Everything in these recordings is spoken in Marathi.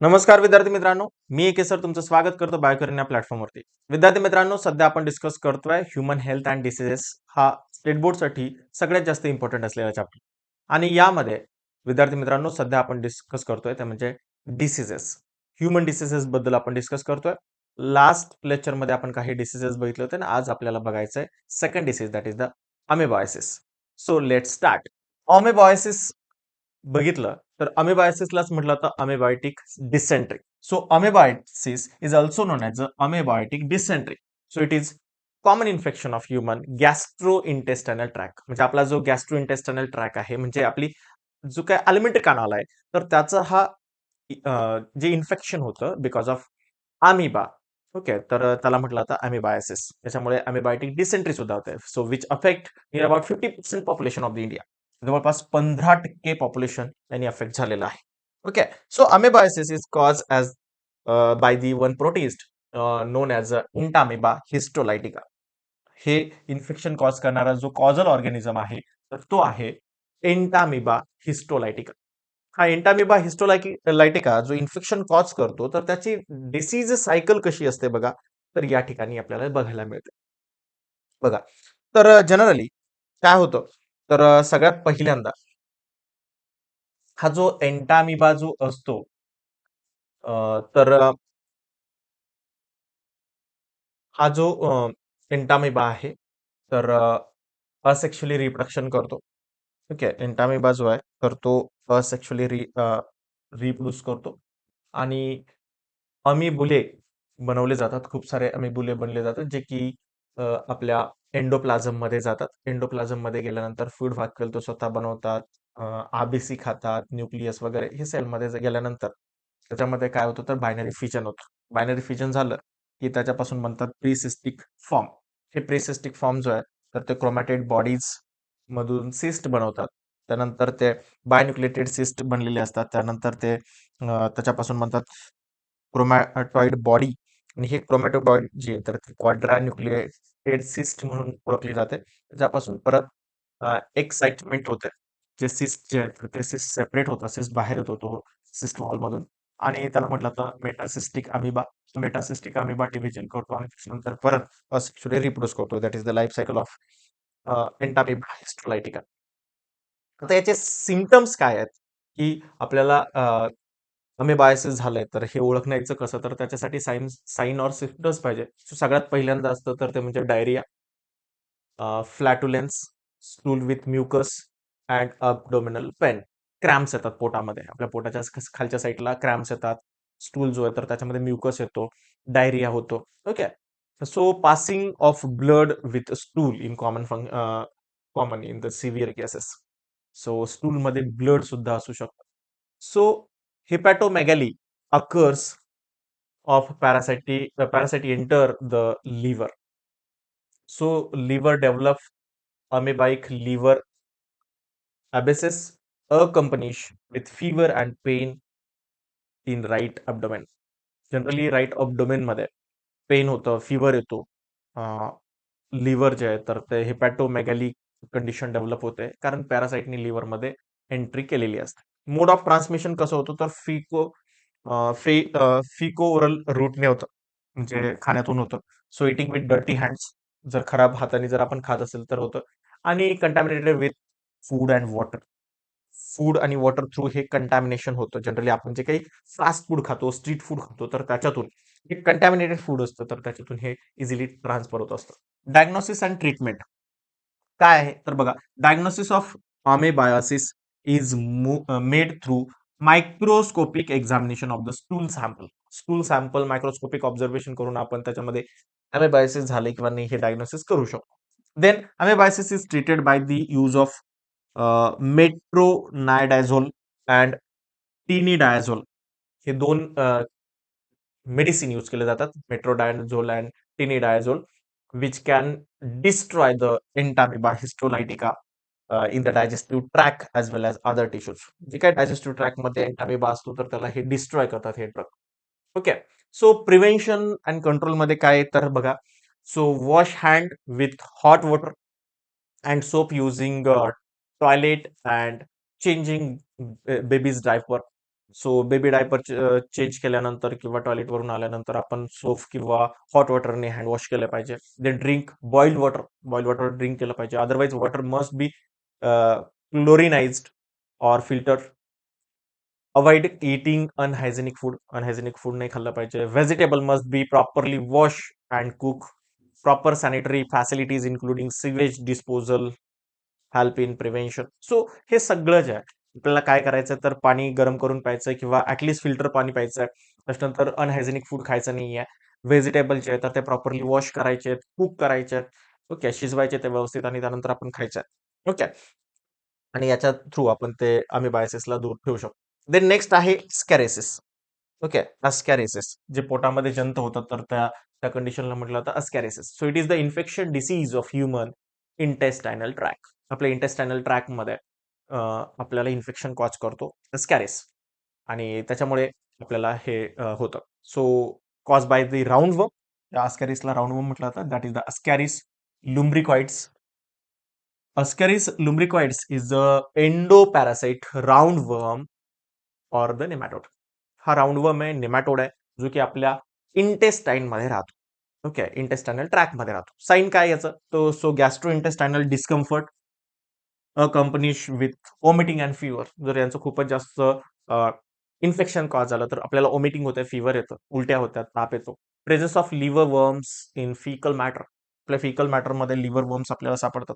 नमस्कार विद्यार्थी मित्रांनो, मी एके सर तुमचं स्वागत करतो बायोकरेन या प्लॅटफॉर्मवरती. विद्यार्थी मित्रांनो, सध्या आपण डिस्कस करतोय ह्यूमन हेल्थ अँड डिसीजेस हा स्टेट बोर्डसाठी सगळ्यात जास्त इम्पॉर्टंट असलेला चॅप्टर. आणि यामध्ये विद्यार्थी मित्रांनो सध्या आपण डिस्कस करतोय ते म्हणजे डिसीजेस. ह्यूमन डिसीजेस बद्दल आपण डिस्कस करतोय. लास्ट लेक्चर मध्ये आपण काही डिसीजेस बघितले होते आणि आज आपल्याला बघायचंय second disease that is the amoebiasis. So let start. Amoebiasis बघितलं तर अमेबायसिसलाच म्हटलं तर amoebic dysentery. So amoebiasis is also known as amoebic dysentery. So it is common infection of human gastro intestinal tract. म्हणजे आपला जो गॅस्ट्रो इंटेस्टायनल ट्रॅक आहे म्हणजे आपली जो काय अलिमेंटरी कानाल आहे तर त्याचा हा जे इन्फेक्शन होतं बिकॉज ऑफ अमिबा. ओके, तर त्याला म्हटलं आता अमेबायसिस. त्याच्यामुळे अमेबायोटिक डिसेंट्री सुद्धा होते. So which affect near about 50% population of the India. जवळपास 15% पॉप्युलेशन यांनी अफेक्ट झालेलं आहे. Okay, so amoebiasis is cause as by the one protist known as Entamoeba histolytica. हे इन्फेक्शन कॉज करणारा जो कॉझल ऑर्गॅनिझम आहे तर तो आहे एंटामिबा हिस्टोलायटिका. हा एंटामिबा हिस्टोलायटिका जो इन्फेक्शन कॉज करतो तर त्याची डिसीज सायकल कशी असते बघा, तर या ठिकाणी आपल्याला बघायला मिळते. बघा, तर जनरली काय होतं, तर सगळ्यात पहिल्यांदा हा जो एंटामिबा जो असतो तर हा जो एंटामिबा आहे तर असेक्शुअली रिप्रोडक्शन करतो. ठीक आहे, एंटामिबा जो आहे तर तो असेक्शुअली रिप्रोड्यूस करतो आणि अमिबुले बनवले जातात. खूप सारे अमिबुले बनले जातात जे की आपल्या एंडोप्लाझम मध्ये जातात. एंडोप्लाझम मध्ये गेल्यानंतर फूड व्हायकल तो स्वतः बनवतात. आरबीसी खातात, न्यूक्लियस वगैरे हे सेलमध्ये गेल्यानंतर त्याच्यामध्ये काय होतं तर बायनरी फिजन होतं. बायनरी फिजन झालं की त्याच्यापासून बनतात प्रीसिस्टिक फॉर्म. हे प्रीसिस्टिक फॉर्म जो आहे तर ते क्रोमॅटेड बॉडीज मधून सिस्ट बनवतात. त्यानंतर ते बायन्युक्लिएटेड सिस्ट बनलेले असतात. त्यानंतर ते त्याच्यापासून बनतात क्रोमॅटॉइड बॉडी. आणि हे क्रोमॅटोबॉडी जी आहे तर क्वाड्रान्युक्लिएटेड सिस्ट म्हणून ओळखली जाते. त्याच्यापासून परत एक्साइटमेंट होते. जे सिस्ट जे आहे तर ते सिस्ट सेपरेट होतात. सिस्ट बाहेर येतो तो सिस्ट वॉलमधून आणि त्याला म्हटलं तर metacystic amoeba. Metacystic amoeba division करतो आणि त्याच्यानंतर परत असेक्सुअली रिप्रोड्यूस करतो. That is the life cycle of Entamoeba histolytica. आता याचे सिम्पटम्स काय आहेत, की आपल्याला अमेबायसिस झालंय तर हे ओळखण्याचं कसं, तर त्याच्यासाठी साइन और सिम्पटम्स पाहिजे. So सगळ्यात पहिल्यांदा असतं तर ते म्हणजे diarrhoea, flatulence, stool with mucus and abdominal pain. Cramps येतात पोटामध्ये. आपल्या पोटाच्या खालच्या साईडला क्रॅम्प्स येतात. स्टूल जो आहे तर त्याच्यामध्ये म्युकस येतो. डायरिया होतो. Okay. So passing of blood with stool in common in the severe cases. So स्टूलमध्ये ब्लड सुद्धा असू शकतं. So hepatomegaly occurs of parasite enter the liver. So liver develop amoebic liver abscess accompanied with fever and pain in right abdomen. Generally right abdomen मध्ये पेन होतं, फीवर येतो. लिव्हर जे आहे तर ते हिपॅटोमेगॅली कंडिशन डेव्हलप होते कारण पॅरासाइटनी लिव्हरमध्ये एंट्री केलेली असते. मोड ऑफ ट्रान्समिशन कसं होतं तर फिको ओरल रूटने होतं, म्हणजे खाण्यातून होतं. So eating with dirty hands, जर खराब हाताने जर आपण खात असेल तर होतं. आणि contaminated with food and water. Food आणि वॉटर थ्रू हे कंटॅमिनेशन होतं. जनरली आपण जे काही फास्ट फूड खातो, स्ट्रीट फूड खातो तर त्याच्यातून हे कंटॅमिनेटेड फूड असतं तर त्याच्यातून हे इझिली ट्रान्सफर होत असतं. डायग्नोसिस अँड ट्रीटमेंट काय आहे तर बघा, diagnosis of amoebiasis is made through microscopic examination of the stool sample. Stool sample microscopic observation करून आपण त्याच्यामध्ये अमेबायोसिस झाले किंवा नाही हे डायग्नोसिस करू शकतो. Then amoebiasis is treated by the use of metronidazole and tinidazole. हे दोन मेडिसिन यूज केले जातात, metronidazole and tinidazole, which can destroy the Entamoeba histolytica in the digestive tract as well as other tissues. जे काय डायजेस्टिव्ह ट्रॅकमध्ये एंटामिबा असतो तर त्याला हे डिस्ट्रॉय करतात हे drug. Okay. So prevention and कंट्रोलमध्ये काय आहे तर बघा, so wash hand with hot water and soap using toilet and changing babies diaper. So baby diaper change केल्यानंतर किंवा टॉयलेटवरून आल्यानंतर आपण सोप किंवा हॉट वॉटरने हँड वॉश केलं पाहिजे. Then drink boiled water drink केलं पाहिजे. Otherwise water must be chlorinised और filter. Avoid eating unhygienic food नाही खाल्लं पाहिजे. Vegetable must be properly wash and cook. Proper sanitary facilities including sewage disposal help in prevention. So हे सगळं जे आहे आपल्याला काय करायचं तर पाणी गरम करून प्यायचं किंवा ऍटलिस्ट फिल्टर पाणी प्यायचं. त्याच्यानंतर अनहायझेनिक फूड खायचं नाहीये. व्हेजिटेबल जे आहे तर ते प्रॉपरली वॉश करायचे, कुक करायचे, ओके, शिजवायचे ते व्यवस्थित आणि त्यानंतर आपण खायचे. ओके. आणि याच्या थ्रू आपण ते अमिबायसिसला दूर ठेवू शकतो. देन नेक्स्ट आहे स्कॅरेसिस. ओके, अस्कॅरेसिस जे पोटामध्ये जंत होतात तर त्या त्या कंडिशनला म्हटलं जातं ascariasis. So it is the infection disease of human intestinal tract. आपल्या इंटेस्टायनल ट्रॅकमध्ये आपल्याला इन्फेक्शन कॉज करतो स्कॅरेस आणि त्याच्यामुळे आपल्याला हे होतं. So cause by the round worm. त्या अस्कॅरिसला राऊंड वर्म म्हटलं जातं. That is the Ascaris lumbricoides. Ascaris lumbricoides is the endoparasite roundworm or the nematode. हा राऊंडवर्म आहे, नेमॅटोड आहे, जो की आपल्या इंटेस्टाईन मध्ये राहतो. ओके, इंटेस्टायनल ट्रॅक मध्ये राहतो. साईन काय याचं तो so gastro intestinal discomfort accompanied with vomiting and fever. जर यांचं खूपच जास्त इन्फेक्शन कॉज झालं तर आपल्याला ओमिटिंग होते, फिवर येतं, उलट्या होत्या, ताप येतो. Presence of liver worms in faecal matter. आपल्या फिकल मॅटरमध्ये लिव्हर वर्म्स आपल्याला सापडतात.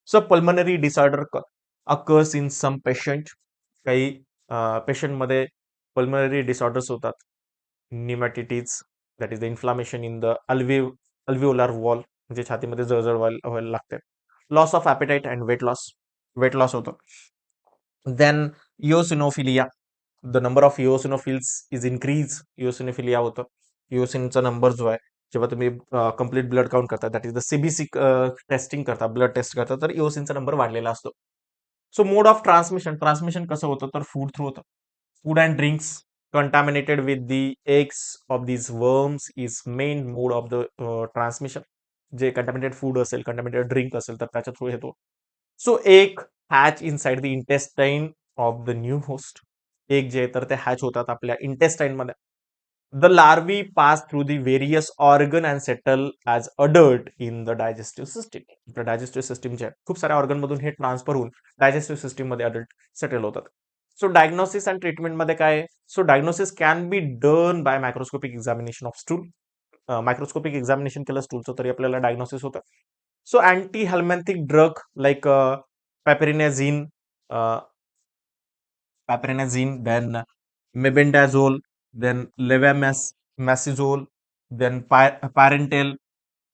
So pulmonary disorder occurs in some patient. काही पेशंटमध्ये पल्मनरी डिसऑर्डर्स होतात. Pneumonitis that is the inflammation in the alveolar wall, म्हणजे छातीमध्ये जळजळ व्हायला लागते. Loss of appetite and weight loss होतं. Then eosinophilia. The number of eosinophils is increase. Eosinophilia होतं. इओसिनचा नंबर जो आहे जेव्हा तुम्ही कम्प्लीट ब्लड काउंट करता that is the CBC testing करता, ब्लड टेस्ट करता, तर इओसिनचा नंबर वाढलेला असतो. सो मोड ऑफ ट्रान्समिशन कसं होतं तर फूड थ्रू होतं. Food and drinks contaminated with the eggs of these worms is main mode of the transmission. जे कंटॅमिनेटेड फूड असेल, कंटॅमिनेटेड ड्रिंक असेल तर त्याच्या थ्रू येतो. सो एक hatch inside the intestine of the new host. एक जे तर ते हॅच होतात आपल्या इंटेस्टाईन मध्ये. The larvae pass through the various organ and settle as adult in the digestive system. आपल्या डायजेस्टिव्ह सिस्टीम जे खूप साऱ्या ऑर्गन मधून हे ट्रान्सफर होऊन डायजेस्टिव्ह सिस्टीम मध्ये अडल्ट सेटल होतात. सो डायग्नोसिस अँड ट्रीटमेंट मध्ये काय आहे? So diagnosis can be done by microscopic examination of stool. Microscopic examination केलं स्टूलचं तरी आपल्याला डायग्नोसिस होतं. So anti helminthic drug like piperazine, then mebendazole, then levamisole, then parental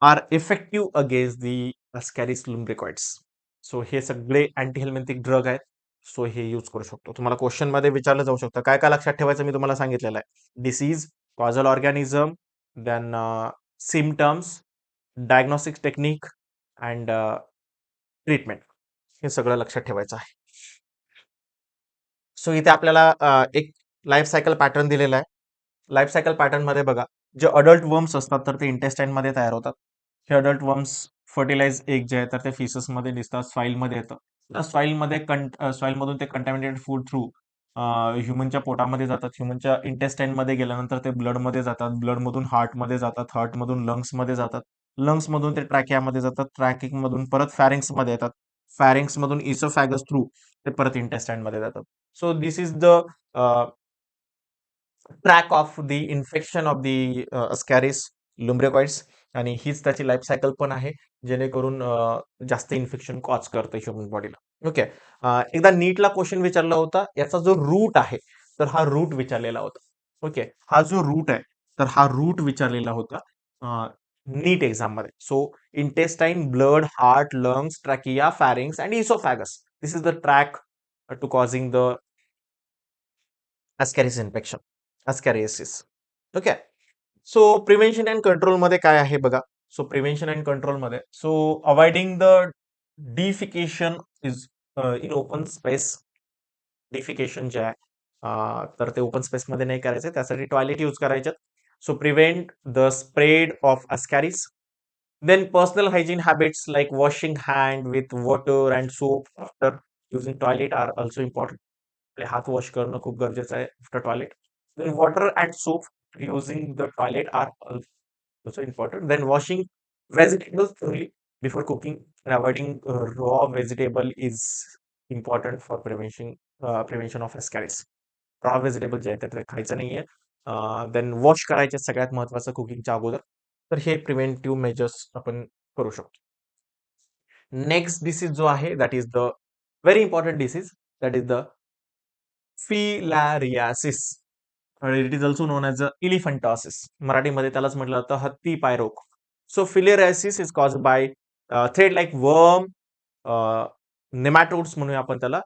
are effective against the Ascaris lumbricoids. So हे सगळे अँटीहेल्मेंथिक ड्रग आहेत. सो हे यूज करू शकतो. तुम्हाला क्वेश्चन मध्ये विचारलं जाऊ शकतं काय काय लक्षात ठेवायचं मी तुम्हाला सांगितलेलं आहे. Disease, causal organism, then symptoms, diagnostic technique and treatment. हे सगळं लक्षात ठेवायचं आहे. सो इथे आपल्याला एक लाईफ सायकल पॅटर्न दिलेला आहे. लाईफ सायकल पॅटर्न मध्ये बघा, जे अडल्ट वर्म्स असतात तर ते इंटेस्टाईन मध्ये तयार होतात. हे अडल्ट वर्म्स फर्टिलाइज एग जे आहे तर ते फिसस मध्ये दिसतात, सॉइल मध्ये येतं. त्या सॉइल मध्ये सॉइल मधून ते कंटॅमिनेटेड फूड थ्रू ह्युमनच्या पोटामध्ये जातात. ह्युमनच्या इंटेस्टाईन मध्ये गेल्यानंतर ते ब्लड मध्ये जातात, ब्लड मधून हार्ट मध्ये जातात, हार्ट मधून लंग्स मध्ये जातात, लंग्स मधून ते ट्रॅकियामध्ये जातात, ट्रॅकिंग मधून परत फॅरिंग्स मध्ये येतात, फॅरिंग्स मधून इसोफॅगस थ्रू ते परत इंटेस्टाईन मध्ये जातात. So this is the track of the infection of the Ascaris lumbricoides. आणि हीच त्याची लाईफ सायकल पण आहे जेणेकरून जास्त इन्फेक्शन कॉज करतं ह्युमन बॉडीला. ओके. एकदा नीटला क्वेश्चन विचारला होता, याचा जो रूट आहे तर हा रूट विचारलेला होता. ओके, हा जो रूट आहे तर हा रूट विचारलेला होता नीट एक्झाम मध्ये. So intestine, blood, heart, lungs, trachea, pharynx and oesophagus. This is the track to causing the Ascaris infection, ascariasis. Okay. So prevention and control मध्ये काय आहे बघा. सो प्रिव्हेन्शन अँड कंट्रोल मध्ये so avoiding the defecation is in open space. Defecation जे आहे तर ते ओपन स्पेस मध्ये नाही करायचं, त्यासाठी टॉयलेट यूज करायचे. So prevent the spread of Ascaris. Then personal hygiene habits like washing hand with water and soap after using toilet are also important. आपले हात वॉश करणं खूप गरजेचं आहे after toilet. Then water and soap using the toilet are also important. Then washing vegetables thoroughly before cooking and avoiding raw vegetable is important for prevention of ascaris. Raw vegetable जे आहे ते खायचं नाहीये. देन वॉश करायचे सगळ्यात महत्वाचं कुकिंगच्या अगोदर. तर हे प्रिव्हेंटिव्ह मेजर्स आपण करू शकतो. नेक्स्ट डिसीज जो आहे that is the very important disease that is the filariasis. It is also known as elephantiasis. मराठीमध्ये त्यालाच म्हटलं जातं हत्ती पाय रोग. So filariasis is cause by thread like worm, nematodes म्हणूया आपण त्याला.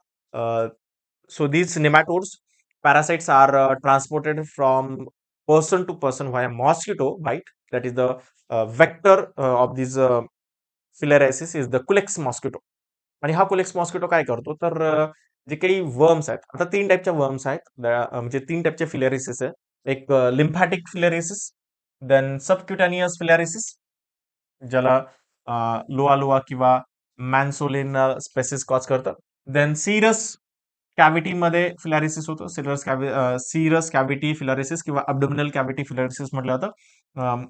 So these nematodes parasites are transported from person to person via mosquito bite. That is the vector of this filariasis is the Culex mosquito. आणि हा कुलेक्स मॉस्किटो काय करतो तर जे काही वर्म्स आहेत, आता 3 टाइपच्या वर्म्स आहेत, म्हणजे 3 टाइपचे फिलॅरिसिस आहे. एक लिम्फॅटिक फिलॅरिसिस, देन सबक्युटानियस फिलॅरिसिस ज्याला लोआ लोआ किंवा मॅन्सोलिन स्पेसिस कॉज करतं. देन सिरस कॅव्हिटी मध्ये फिलॅरिसिस होतं. सिरस कॅव्हिटी फिलॅरिसिस किंवा अब्डोमिनल कॅव्हिटी फिलॅरिसिस म्हटलं जातं.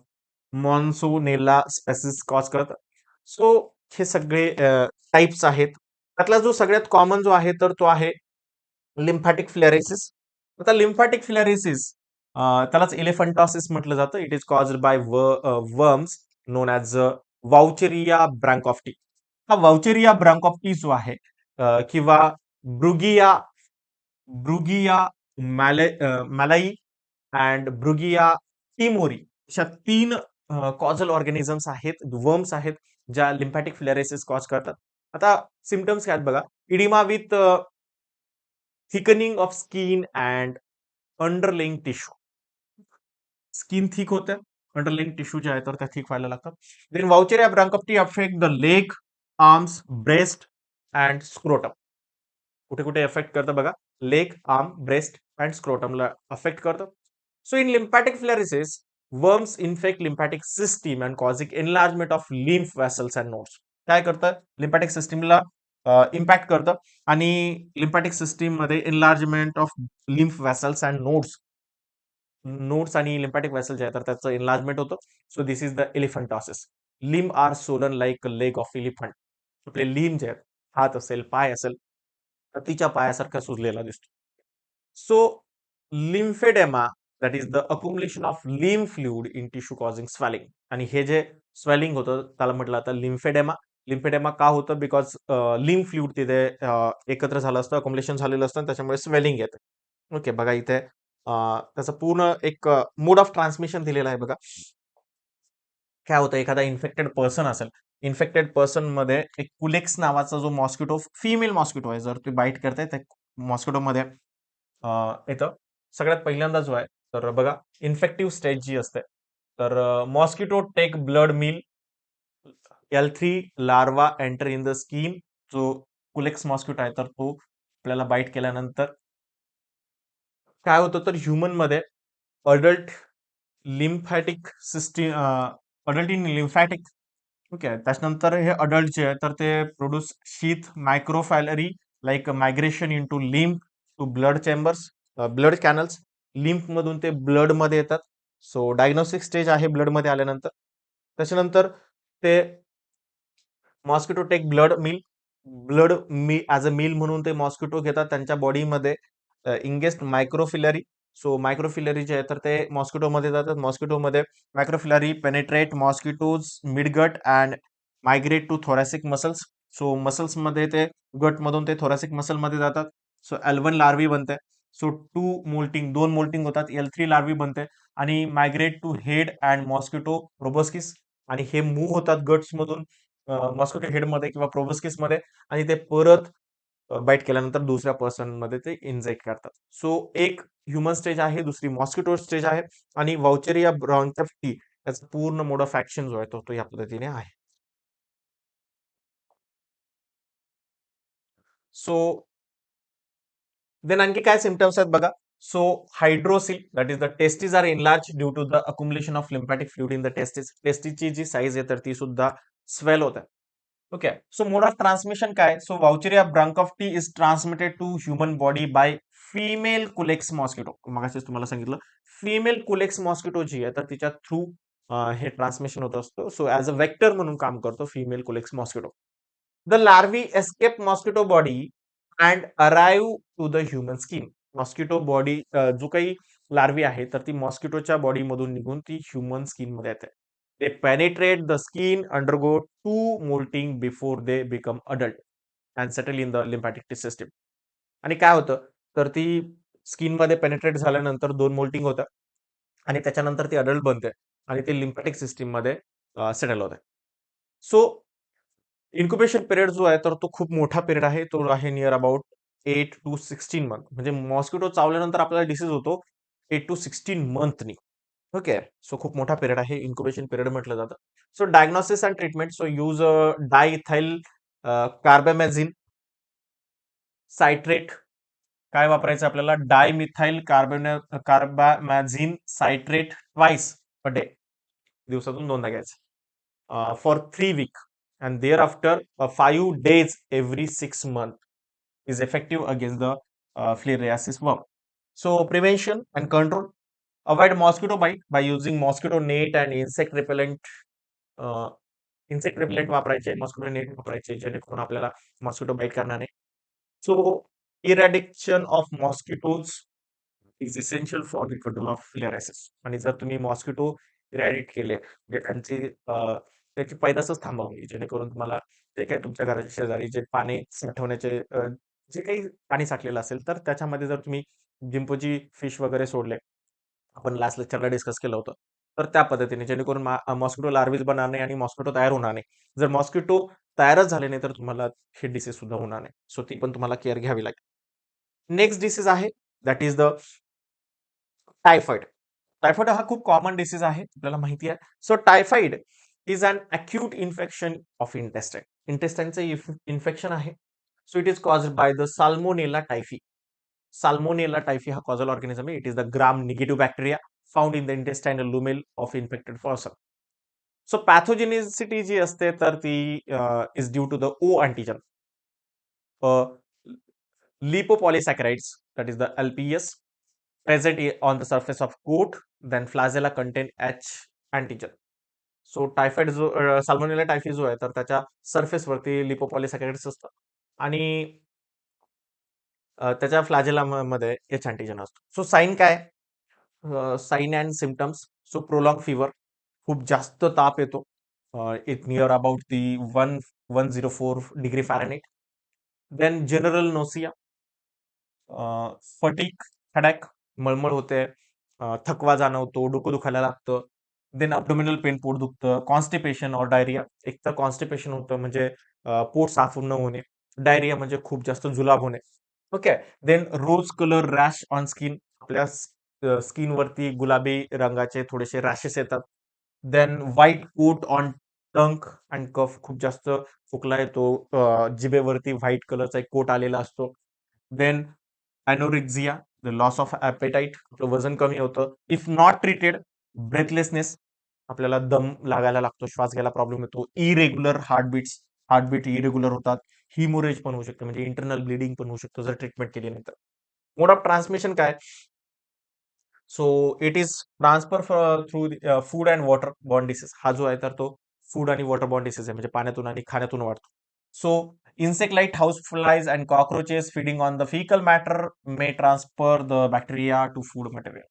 मॉन्सोनेला स्पेसिस कॉज करतं. सो हे सगळे टाइप्स आहेत. त्यातला जो सगळ्यात कॉमन जो आहे तर तो आहे लिम्फॅटिक फिलॅरिसिस. आता लिम्फॅटिक फिलॅरिसिस त्यालाच इलेफंटॉसिस म्हटलं जातं. It is caused by worms known as Wuchereria bancrofti. हा वाउचेरिया ब्रँकॉफ्टी जो आहे किंवा ब्रुगिया ब्रुगिया मॅलाई अँड ब्रुगिया टिमोरी अशा 3 कॉझल ऑर्गॅनिझम्स आहेत, वर्म्स आहेत, ज्या लिम्फॅटिक फिलॅरिसिस कॉज करतात. आता सिम्पटम्स काय आहेत बघा. Oedema with thickening of skin and underlying tissue. Skin thick होते, अंडरलेइंग टिश्यू जे आहे तर त्या थिक व्हायला लागतात. Then Wuchereria bancrofti affect the leg, arms, breast and scrotum. कुठे कुठे एफेक्ट करतं बघा. लेग, आर्म, ब्रेस्ट अँड स्क्रोटमला अफेक्ट करतं. So in lymphatic filariasis worms infect lymphatic system and causing enlargement of lymph vessels and nodes. काय करतं लिम्फॅटिक सिस्टीमला इम्पॅक्ट करतं आणि लिम्फॅटिक सिस्टीम मध्ये enlargement of lymph vessels and nodes आणि लिम्फॅटिक वेसल जे आहे तर त्याचं एनलार्जमेंट होतं. So this is the elephantiasis. Limb are swollen like leg of elephant. आपले लिम्ब जे आहेत, हात असेल, पाय असेल, हत्तीच्या पायासारखा सुजलेला दिसतो. So lymphoedema that is the accumulation of lymph fluid in tissue causing swelling. आणि हे जे स्वेलिंग होतं त्याला म्हटलं जातं लिम्फेडेमा. लिम्फेडेमा का होतं बिकॉज लिम्फ फ्लुइड तिथे एकत्र झालं असतं, अक्युमुलेशन झालेलं असतं, त्याच्यामुळे स्वेलिंग येतं. ओके बघा इथे त्याचं पूर्ण एक मोड ऑफ ट्रान्समिशन दिलेलं आहे बघा. काय होतं एखादा इन्फेक्टेड पर्सन असेल, इन्फेक्टेड पर्सन मध्ये एक कुलेक्स नावाचा जो मॉस्किटो फिमेल मॉस्किटो आहे, जर ती बाईट करते त्या मॉस्किटो मध्ये येतं. सगळ्यात पहिल्यांदा जो आहे तर बघा इन्फेक्टिव्ह स्टेज जी असते तर mosquito take blood meal L3 larva enter in the skin. जो कुलेक्स मॉस्किटो आहे तर तो आपल्याला बाईट केल्यानंतर काय होतं तर ह्युमन मध्ये adult lymphatic system adult in lymphatic. Okay त्याच्यानंतर हे अडल्ट जे आहे तर ते produce sheath microfilariae like migration in to lymph to blood chambers, blood canals. Lymph मधून ते ब्लड मध्ये येतात. सो डायग्नोस्टिक स्टेज आहे ब्लड मध्ये आल्यानंतर. त्याच्यानंतर ते मॉस्किटो टेक ब्लड मी ॲज अ मील म्हणून ते मॉस्किटो घेतात त्यांच्या बॉडीमध्ये इंगेस्ट मायक्रोफिलरी. सो मायक्रोफिलरी जे आहे तर ते मॉस्किटोमध्ये जातात. मॉस्किटोमध्ये microfilariae penetrate mosquito's midgut and migrate to thoracic muscles. So मसल्समध्ये ते गटमधून ते थोरॅसिक मसलमध्ये जातात. सो L1 लार्वी बनते. सो 2 मोल्टिंग होतात. L3 लार्वी बनते आणि migrate to head and mosquito proboscis. आणि हे मूव्ह होतात गट्स मधून मॉस्किटो हेड मध्ये किंवा प्रोबोस्किस मध्ये आणि ते परत बाईट केल्यानंतर दुसऱ्या पर्सन मध्ये ते इंजेक्ट करतात. सो एक ह्युमन स्टेज आहे, दुसरी मॉस्किटो स्टेज आहे आणि वाउचेरिया ब्रॉन्कॉफ्टी याचा पूर्ण मोड ऑफ ऍक्शन जो आहे तो या पद्धतीने आहे. सो देन आणखी काय सिम्पटम्स आहेत बघा. So hydrocele that is the testes are enlarge due to the accumulation of lymphatic fluid in the testes. टेस्टीची जी साईज आहे तर ती सुद्धा स्वेल होत आहे. Okay so mode of transmission काय. So wuchereria bancrofti is transmitted to human body by female culex mosquito, मगाशीच तुम्हाला सांगितलं, फिमेल कुलेक्स मॉस्किटो जी आहे तर तिच्या थ्रू हे ट्रान्समिशन होत असतं. सो ऍज अ वेक्टर म्हणून काम करतो female culex mosquito. The larvae escape mosquito body and arrive to the human skin. Mosquito body जो काही लार्वी आहे तर ती मॉस्किटोच्या बॉडी मधून निघून ती ह्युमन स्किन मध्ये येते. ते penetrate the skin, undergo two moulting before they become adult and settle in the lymphatic system. आणि काय होतं तर ती स्किन मध्ये पेनिट्रेट झाल्यानंतर 2 मोल्टिंग होतं आणि त्याच्यानंतर ती अडल्ट बनते आणि ते लिम्फॅटिक सिस्टीम मध्ये सेटल होते. सो इन्क्युबेशन पिरियड जो आहे तर तो खूप मोठा पिरियड आहे. तो आहे नियर अबाउट 8 टू 16 मंथ. म्हणजे मॉस्किटो चावल्यानंतर आपल्याला डिसीज होतो 8 टू 16 मंथनी. ओके. सो खूप मोठा पिरियड आहे. इन्क्युबेशन पिरियड म्हटलं जातं. So diagnosis and treatment. So use diethyl carbamazine citrate. काय वापरायचं आपल्याला? Dimethyl carbamazine citrate twice a day. दिवसातून 2दा घ्यायचं. For 3 week and thereafter 5 days every 6 months is effective against the filariasis worm. So prevention and control: avoid mosquito bite by using mosquito net and uh, insect repellent वापरायचे, मॉस्किटो नेट वापरायचे जेणेकरून आपल्याला मॉस्किटो बाईट करणार नाही. So eradication of mosquitoes is essential for the control of filariasis. आणि जर तुम्ही मॉस्किटो इरॅडिट केले म्हणजे त्याची पैदासच थांबवली जेणेकरून तुम्हाला जे काही तुमच्या घराच्या शेजारी जे पाणी साठवण्याचे जे काही पाणी साठलेलं असेल तर त्याच्यामध्ये जर तुम्ही जिंपोची फिश वगैरे सोडले, आपण लास्ट लेक्चरला डिस्कस केलं होतं, तर त्या पद्धतीने जेणेकरून मॉस्किटो लार्वीज बनणार नाही आणि मॉस्किटो तयार होणार नाही. जर मॉस्किटो तयारच झाले नाही तर तुम्हाला हे डिसीज सुद्धा होणार नाही. सो ती पण तुम्हाला केअर घ्यावी लागेल. नेक्स्ट डिसीज आहे that is the typhoid. Typhoid हा खूप कॉमन डिसीज आहे, आपल्याला माहिती आहे. So typhoid is an acute infection of intestine. इंटेस्टाईनचं इन्फेक्शन आहे. So it is caused by the salmonella typhi. Salmonella typhi हा कॉझल ऑर्गॅनिझम आहे. It is the gram negative bacteria found in the intestinal lumen of infected person. So pathogenicity जी असते तर ती is due to the O antigen, lipopolysaccharides, that is the LPS, present on the surface of coat, then flagella contain H antigen. So typhoid जो साल्मोनेला टायफी जो आहे तर त्याच्या सरफेस वरती लिपोपॉलिसॅकॅराइड्स असतं आणि त्याच्या फ्लॅजेला मध्ये एच अँटीजन असतो. सो साईन काय? Sign and symptoms. So prolong fever, खूप जास्त ताप येतो. It near about the 104 degree Fahrenheit. Then general nausea, fatigue, headache, मळमळ होते, थकवा जाणवतो, डोकं दुखायला लागतं. देन अब्डोमिनल पेन, पोट दुखतं, कॉन्स्टिपेशन और डायरिया. एक तर कॉन्स्टिपेशन होतं म्हणजे पोट साफ न होणे, डायरिया म्हणजे खूप जास्त जुलाब होणे. Okay. Then rose colour rash on skin, आपल्या स्किन वरती गुलाबी रंगाचे थोडेसे रॅशेस येतात. Then white coat on tongue and cough, खूप जास्त खोकला येतो, जिभेवरती व्हाईट कलरचा एक कोट आलेला असतो. Then anorexia, the loss of appetite, आपलं वजन कमी होतं. इफ नॉट ट्रीटेड, ब्रेथलेसनेस, आपल्याला दम लागायला लागतो, श्वास घ्यायला प्रॉब्लेम येतो. इरेग्युलर हार्टबीट्स, हार्टबीट इरेग्युलर होतात. हिमोरेज पण होऊ शकते, म्हणजे इंटरनल ब्लिडिंग पण होऊ शकतो जर ट्रीटमेंट केली नाही तर. मोड ऑफ ट्रान्समिशन काय? So it is transfer through food and water born disease. हा जो आहे तर तो फूड आणि वॉटर बॉर्न डिसीज आहे, म्हणजे पाण्यातून आणि खाण्यातून वाढतो. So insect like house flies and cockroaches feeding on the fecal matter may transfer the bacteria to food material.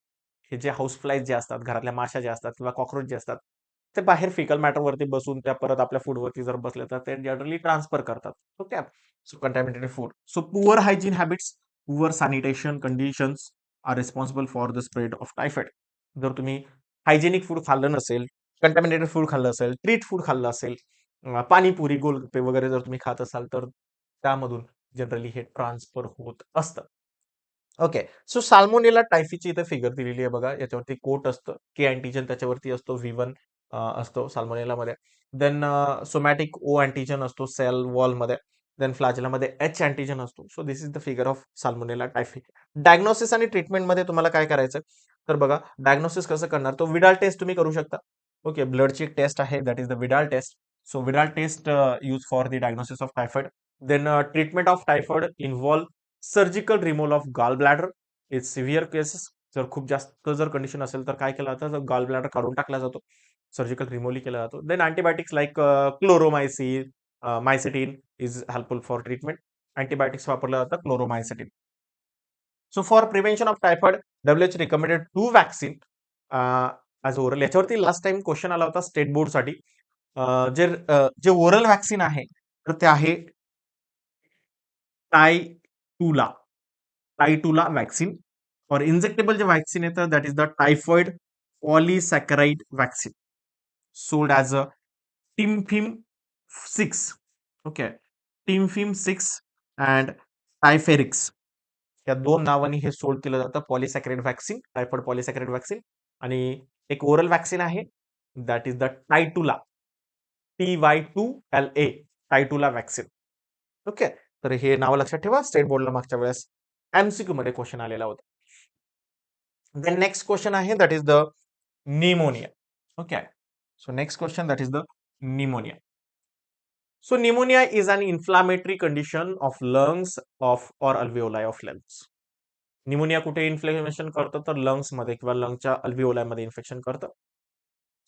हे जे हाऊस फ्लाईज जे असतात, घरातल्या माशा ज्या असतात किंवा कॉक्रोच जे असतात, ते बाहेर फिकल मॅटर वरती बसून त्या परत आपल्या फूड वरती जर बसले तर ते जनरली ट्रान्सफर करतात. Okay. So contaminated food. So poor hygiene habits, poor sanitation conditions are responsible for the spread of typhoid. जर तुम्ही हायजेनिक फूड खाल्लं नसेल, कंटॅमिनेटेड फूड खाल्लं असेल, ट्रीट फूड खाल्लं असेल, पाणीपुरी, गोलगप्पे वगैरे जर तुम्ही खात असाल तर त्यामधून जनरली हे ट्रान्सफर होत असतं. ओके. सो साल्मोनेला टायफीची इथे फिगर दिलेली आहे बघा. याच्यावरती कोट असतं, के अँटीजन त्याच्यावरती असतो, V1 असतो साल्मोनेलामध्ये. देन सोमॅटिक ओ अँटीजन असतो सेल वॉलमध्ये. देन फ्लॅजेलामध्ये एच अँटीजन असतो. So this is the figure of salmonella typhi. Diagnosis आणि ट्रीटमेंटमध्ये तुम्हाला काय करायचं तर बघा, डायग्नोसिस कसं करणार, तो विडाल टेस्ट तुम्ही करू शकता. ओके. ब्लडची टेस्ट आहे, that is the Widal test. So Widal test use for the diagnosis of typhoid. Then treatment of typhoid involve surgical removal of gall bladder is severe cases. जर खूप जास्त जर कंडिशन असेल तर काय केलं जातं, गॉल ब्लॅडर काढून टाकला जातो, सर्जिकल रिमूव्हल केला जातो. Then antibiotics like chloromycin, mycetin is helpful for treatment. Antibiotics वापरलं जातं chloromycetin. So for prevention of typhoid WHO recommended 2 vaccine as oral. याच्यावरती लास्ट टाइम क्वेश्चन आला होता स्टेट बोर्डसाठी. जे ओरल वॅक्सिन आहे तर ते आहे टायटुला. टायटुला वॅक्सिन. और इंजेक्टेबल जे वॅक्सिन येतं that is the typhoid polysaccharide vaccine sold as a Typhim 6. Okay, Typhim 6 and Typherix या दोन नावांनी हे सोल्ड केलं जातं polysaccharide vaccine, typhoid polysaccharide vaccine. आणि एक ओरल वॅक्सिन आहे दॅट इज द टायटुला, TY2LA, टायटुला वॅक्सिन. ओके, तर हे नाव लक्षात ठेवा. स्टेट बोर्डला मागच्या वेळेस MCQ मध्ये क्वेश्चन आलेला होता. देन नेक्स्ट क्वेश्चन आहे that is the pneumonia. Okay, so next question that is the pneumonia. So pneumonia is an inflammatory condition of lungs of or alveoli of lungs. Pneumonia कुठे इन्फ्लेमेशन करतं तर लंग्स मध्ये किंवा लंगच्या अल्व्हिओलाई मध्ये इन्फेक्शन करतं.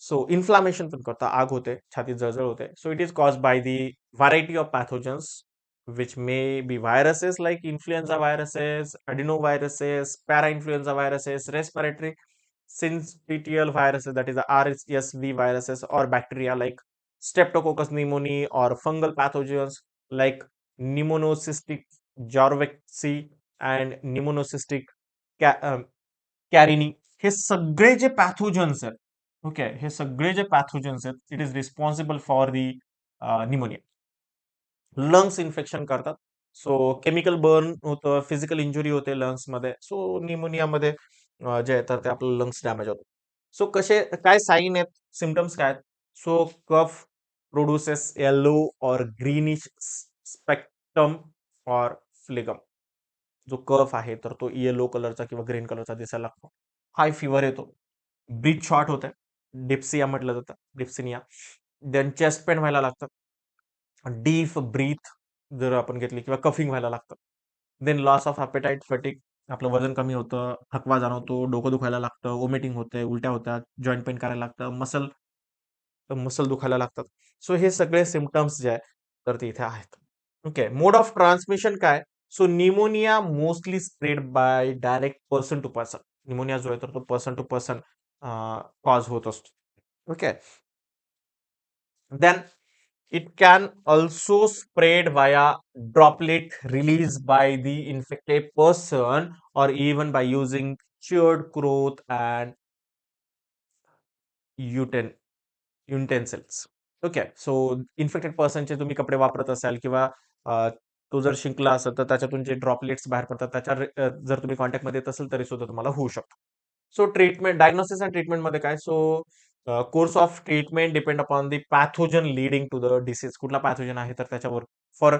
सो इन्फ्लामेशन पण करतं, आग होते, छातीत जळजळ होते. So it is cause by the variety of pathogens which may be viruses like influenza viruses, adenoviruses, para-influenza viruses, respiratory syncytial viruses, that is the RSV viruses, or bacteria like Streptococcus pneumoniae, or fungal pathogens like pneumocystic Jorvexi and pneumocystic carini. हे सगळे जे पॅथोजन्स आहेत, ओके, हे सगळे जे पॅथोजन्स आहेत, it is responsible for the pneumonia. Lungs infection करतात. सो केमिकल बर्न होतं, फिजिकल इंजुरी होते लंग्स मध्ये. सो निमोनियामध्ये जे आहे तर ते आपलं लंग्स डॅमेज होतं. सो कसे काय साईन आहेत, सिम्पटम्स काय आहेत? सो कफ प्रोड्युसेस येलो और ग्रीनिश स्पेक्ट्रम और फ्लेगम. जो कफ आहे तर तो येलो कलरचा किंवा ग्रीन कलरचा दिसायला लागतो. हाय फिवर येतो, ब्रीथ शॉर्ट होत आहे, डिप्सिया म्हटलं जातं, डिप्सिनिया. देन चेस्ट पेन व्हायला लागतं, डीप ब्रीथ जर आपण घेतली किंवा कफिंग व्हायला लागतं. Then loss of appetite, fatigue, आपलं वजन कमी होतं, थकवा जाणवतो, डोकं दुखायला लागतं, वॉमिटिंग होते, उलट्या होतात, जॉईंट पेन करायला लागतं, मसल मसल दुखायला लागतात. सो हे सगळे सिम्पटम्स जे आहेत तर ते इथे आहेत. ओके, मोड ऑफ ट्रान्समिशन काय? So pneumonia mostly spread by direct person to person. Pneumonia जो आहे तर तो पर्सन टू पर्सन कॉज होत असतो. Okay, then it can also spread via droplet released by the infected person or even by using chewed cloth and utensils. Okay, so infected पर्सनचे तुम्ही कपडे वापरत असाल किंवा तो जर शिंकला असेल तर त्याच्यातून जे ड्रॉपलेट्स बाहेर पडतात त्याच्या जर तुम्ही कॉन्टॅक्टमध्ये येत असेल तरी सुद्धा तुम्हाला होऊ शकतो. सो ट्रीटमेंट, डायग्नोसिस अँड ट्रीटमेंटमध्ये काय? So course of treatment depend upon the pathogen leading to the disease. कुठला पॅथोजन आहे तर त्याच्यावर. For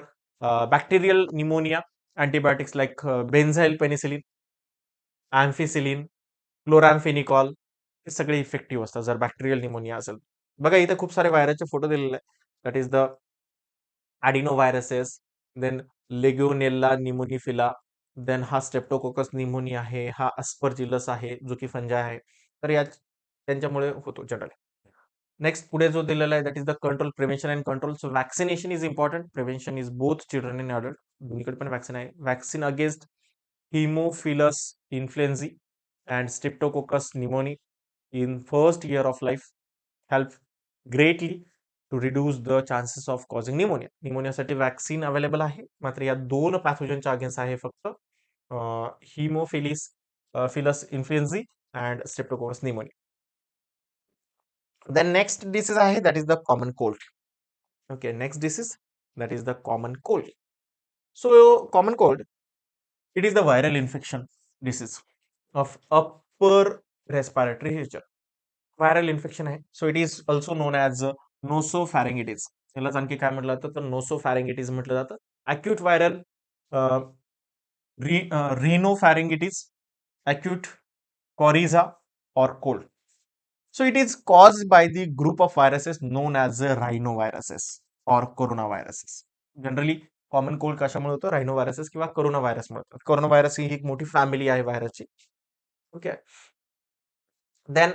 bacterial pneumonia, antibiotics like benzyl penicillin, ampicillin, chloramphenicol हे सगळे इफेक्टिव्ह असतात जर बॅक्टेरियल निमोनिया असेल. बघा इथे खूप सारे व्हायरसचे फोटो दिलेले आहेत. That is the adenoviruses, then legionella pneumophila, then हा स्ट्रेप्टोकोकस निमोनिया आहे, हा अस्परजिलस आहे जो की फंजाय आहे. तर या त्यांच्यामुळे होतो जनरली. नेक्स्ट पुढे जो दिलेला आहे that is the control, prevention and control. So vaccination is important, prevention is both children and adult. दोन्हीकडे पण वॅक्सिन आहे. Vaccine against haemophilus influenzae and streptococcus pneumoniae in first year of life help greatly to reduce the chances of causing pneumonia. निमोनियासाठी वॅक्सिन अवेलेबल आहे, मात्र या दोन पॅथोजनच्या अगेन्स्ट आहे फक्त हिमोफिलिस फिलस influenzae and streptococcus pneumonia. Then next disease आहे that is the common cold. Okay, next disease that is the common cold. So common cold, it is the viral infection disease of upper respiratory nature. Viral infection आहे. So it is also known as nasopharyngitis. यालाच आणखी काय म्हटलं जातं तर नोसोफॅरिंगिटिस म्हटलं जातं. Acute viral rhinopharyngitis, acute coryza, or cold. So it is caused by the group of viruses known as the rhinoviruses or coronaviruses. Generally common cold कशामुळे होतं? रायनो व्हायरसेस किंवा कोरोना व्हायरसमुळे होतं. कोरोना व्हायरस ही एक मोठी फॅमिली आहे व्हायरसची. Okay. Then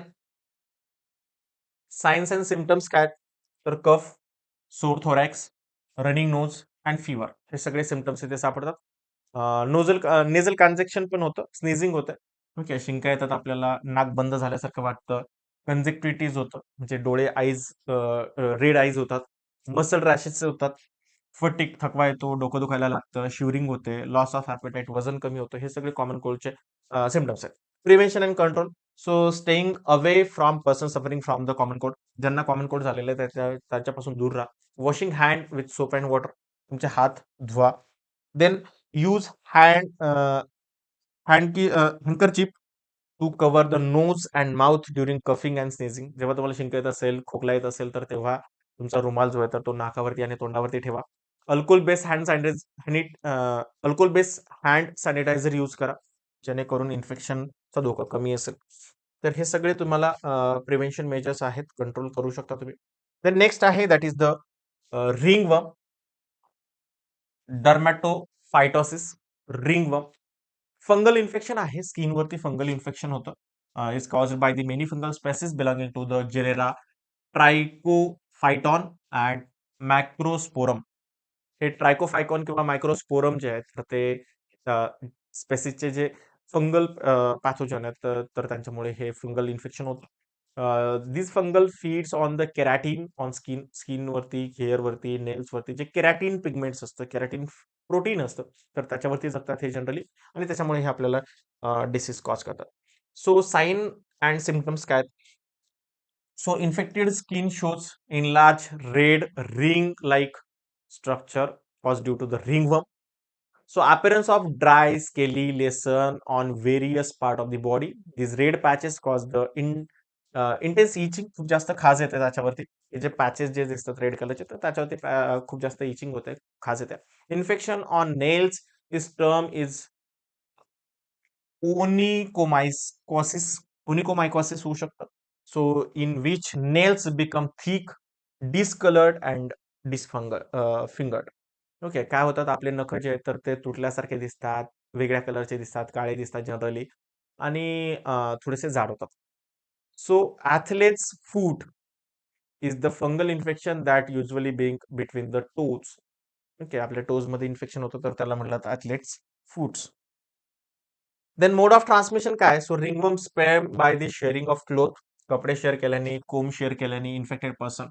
signs and symptoms काय? तर cough, sore thorax, running nose and fever हे सगळे सिम्पटम्स इथे सापडतात. नेझल कन्जेक्शन पण होतं, स्नीझिंग होतं. ओके, शिंका येतात आपल्याला, नाक बंद झाल्यासारखं वाटतं, कंजेक्टिव्हिटीज होतं, म्हणजे डोळे आईज रेड आईज होतात, मसल रॅशेस होतात, फटिक थकवा येतो, डोकं दुखायला लागतं, शिवरिंग होते, लॉस ऑफ ॲपेटाईट, वजन कमी होतं. हे सगळे कॉमन कोल्डचे सिम्पटम्स आहेत. Prevention and control. So staying away from person suffering from the common cold. ज्यांना कॉमन कोल्ड झालेलं आहे त्याच्यापासून दूर राहा. Washing hand with soap and water. तुमचे हात धुवा. Then use handkerchief to cover the nose and mouth during coughing and sneezing. जेव्हा तुम्हाला शिंक येत असेल, खोकला येत असेल, तर तेव्हा तुमचा रुमाल जो आहे तर तो नाकावरती आणि तोंडावरती ठेवा. Alcohol base hand sanitiser alcohol base hand sanitiser use करा, जेणेकरून इन्फेक्शनचा धोका कमी असेल. तर हे सगळे तुम्हाला प्रिव्हेन्शन मेजर्स आहेत, कंट्रोल करू शकता तुम्ही. तर नेक्स्ट आहे that is the ringworm, dermatophytosis, ringworm. Fungal infection आहे, स्किनवरती फंगल इन्फेक्शन होतं. Is caused by the many fungal species belonging to the genera trichophyton and microsporum. हे ट्रायकोफायकॉन किंवा मायक्रोस्पोरम जे आहेत तर ते स्पेसिसचे जे फंगल पॅथोजन आहेत तर त्यांच्यामुळे हे फंगल इन्फेक्शन होतं. This fungal feeds on the keratin on स्किनवरती, हेअरवरती, नेल्सवरती जे केरॅटिन पिगमेंट्स असतं, केरॅटिन प्रोटीन असतं, तर त्याच्यावरती जगतात हे जनरली, आणि त्याच्यामुळे हे आपल्याला डिसीज कॉज करतात. सो साइन अँड सिम्पटम्स काय? So infected skin shows enlarged red ring-like structure caused due to the ringworm. So appearance of dry, scaly lesion on various part of the body. These red patches cause the intense itching. खूप जास्त खाज येते त्याच्यावरती. हे जे पॅचेस जे दिसतात रेड कलरचे तर त्याच्यावरती खूप जास्त इचिंग होते, खाज येते. Infection on nails. This term is onychomycosis. Onychomycosis होऊ शकतं. So in which nails become thick, discoloured and fingered. Okay, काय होतात आपले नख जे आहेत तर ते तुटल्यासारखे दिसतात, वेगळ्या कलरचे दिसतात, काळे दिसतात जनरली, आणि थोडेसे जाड होतात. So athlete's foot is the fungal infection that usually being between the toes. Okay, आपल्या टोज मध्ये इन्फेक्शन होतं तर त्याला म्हणतात athlete's foots. Then mode of transmission काय? So ringworm spread by the sharing of cloth. कपडे शेअर केल्याने, कोंब शेअर केल्याने infected person.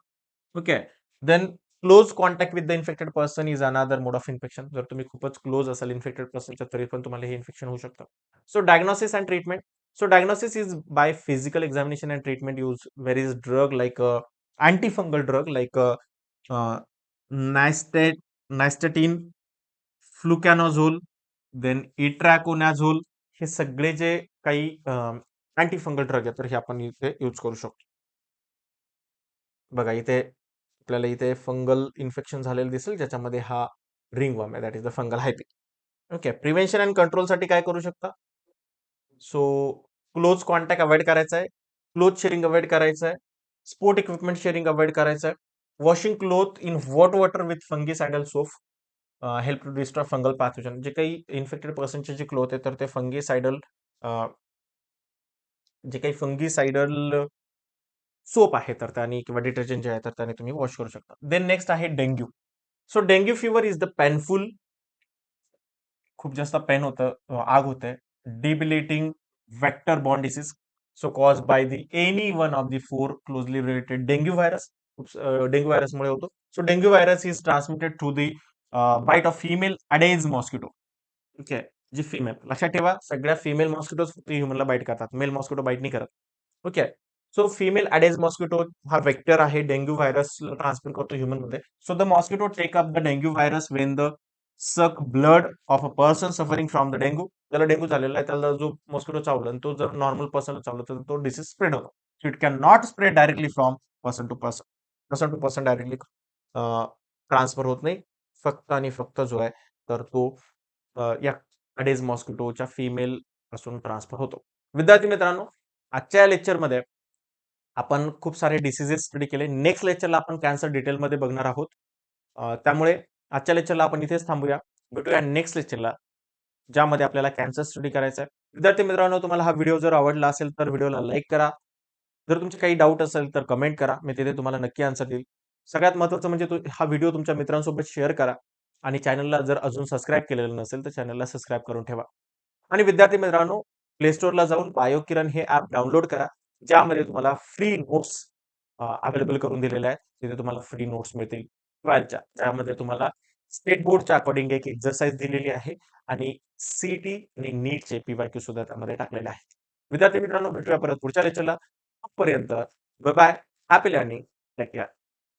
Okay. Then close contact with the infected person is another mode of infection. जर तुम्ही खूपच क्लोज असाल इन्फेक्टेड पर्सनच्या तरी पण तुम्हाला हे इन्फेक्शन होऊ शकतं. So diagnosis and treatment. So diagnosis is by physical examination and treatment use various drug like antifungal drug like nystatin, fluconazole, then itraconazole. हे सगळे जे काही अँटीफंगल ड्रग आहेत तर हे आपण इथे यूज करू शकतो. बघा इथे आपल्याला इथे फंगल इन्फेक्शन झालेलं दिसेल, ज्याच्यामध्ये हा रिंगवर्म आहे, that is the fungal hyphae. Okay, prevention and कंट्रोलसाठी काय करू शकता? सो क्लोज कॉन्टॅक्ट अवॉइड करायचा आहे, क्लोथ शेअरिंग अवॉइड करायचं आहे, स्पोर्ट इक्विपमेंट शेअरिंग अवॉइड करायचं आहे, washing cloth in hot water with fungicidal soap help to destroy fungal pathogen. जे काही इन्फेक्टेड पर्सनचे जे क्लोथ आहे तर ते फंगिसायडल, जे काही फंगिसायडल सोप आहे तर त्याने किंवा डिटर्जंट जे आहे तर त्याने तुम्ही वॉश करू शकता. देन नेक्स्ट आहे dengue. So dengue fever is the painful, खूप जास्त पेन होतं, आग होते, debilitating vector borne disease. So cause by the any one of the four closely related dengue virus. Dengue व्हायरसमुळे होतो. So dengue virus is transmitted through the bite of female aedes mosquito. Okay, जी फिमेल, लक्षात ठेवा सगळ्या फिमेल मॉस्किटोज फक्त ह्युमनला बाईट करतात, मेल मॉस्किटो बाईट नाही करत. Okay. So female aedes mosquito हा वेक्टर आहे, डेंग्यू व्हायरस ट्रान्समिट करतो ह्युमन मध्ये. So the mosquito take up the dengue virus when the suck blood of a person suffering from the dengue. त्याला डेंग्यू झालेला आहे, त्याला जो मॉस्किटो चावला आणि तो जर नॉर्मल पर्सन चावला तर तो डिसीज स्प्रेड होतो. So it can not spread directly from person to person. Person to person directly transfer होत नाही, फक्त आणि फक्त जो आहे तर तो या अडेज मॉस्किटोच्या फिमेल पासून ट्रान्सफर होतो. विद्यार्थी मित्रांनो, आजच्या लेक्चरमध्ये आपण खूप सारे डिसीजेस स्टडी केले. नेक्स्ट लेक्चरला आपण कॅन्सर डिटेलमध्ये बघणार आहोत. त्यामुळे आजच्या लेक्चरला आपण इथेच थांबूया. भेटूया नेक्स्ट लेक्चरला, ज्यामध्ये आपल्याला कॅन्सर स्टडी करायचा आहे. विद्यार्थी मित्रांनो, तुम्हाला हा व्हिडिओ जर आवडला असेल तर व्हिडिओला लाईक करा. जर तुमचे काही डाऊट असेल तर कमेंट करा. मी तिथे तुम्हाला नक्की आन्सर देईल. सगळ्यात महत्त्वाचं म्हणजे हा व्हिडिओ तुमच्या मित्रांसोबत शेअर करा आणि चॅनलला जर अजून सबस्क्राईब केलेलं नसेल तर चॅनलला सबस्क्राईब करून ठेवा. आणि विद्यार्थी मित्रांनो, प्ले स्टोअरला जाऊन बायोकिरण हे ॲप डाउनलोड करा, ज्यामध्ये तुम्हाला फ्री नोट्स अवेलेबल करून दिलेले आहेत. तिथे तुम्हाला फ्री नोट्स मिळतील 12च्या. त्यामध्ये तुम्हाला स्टेट बोर्डच्या अकॉर्डिंग एक एक्सरसाइज दिलेली आहे आणि सीईटी आणि नीटचे पीवायक्यू सुद्धा त्यामध्ये टाकलेले आहेत. विद्यार्थी मित्रांनो, भेटूया परत पुढच्या लेक्चरला. तोपर्यंत bye bye. Happy learning. Take care.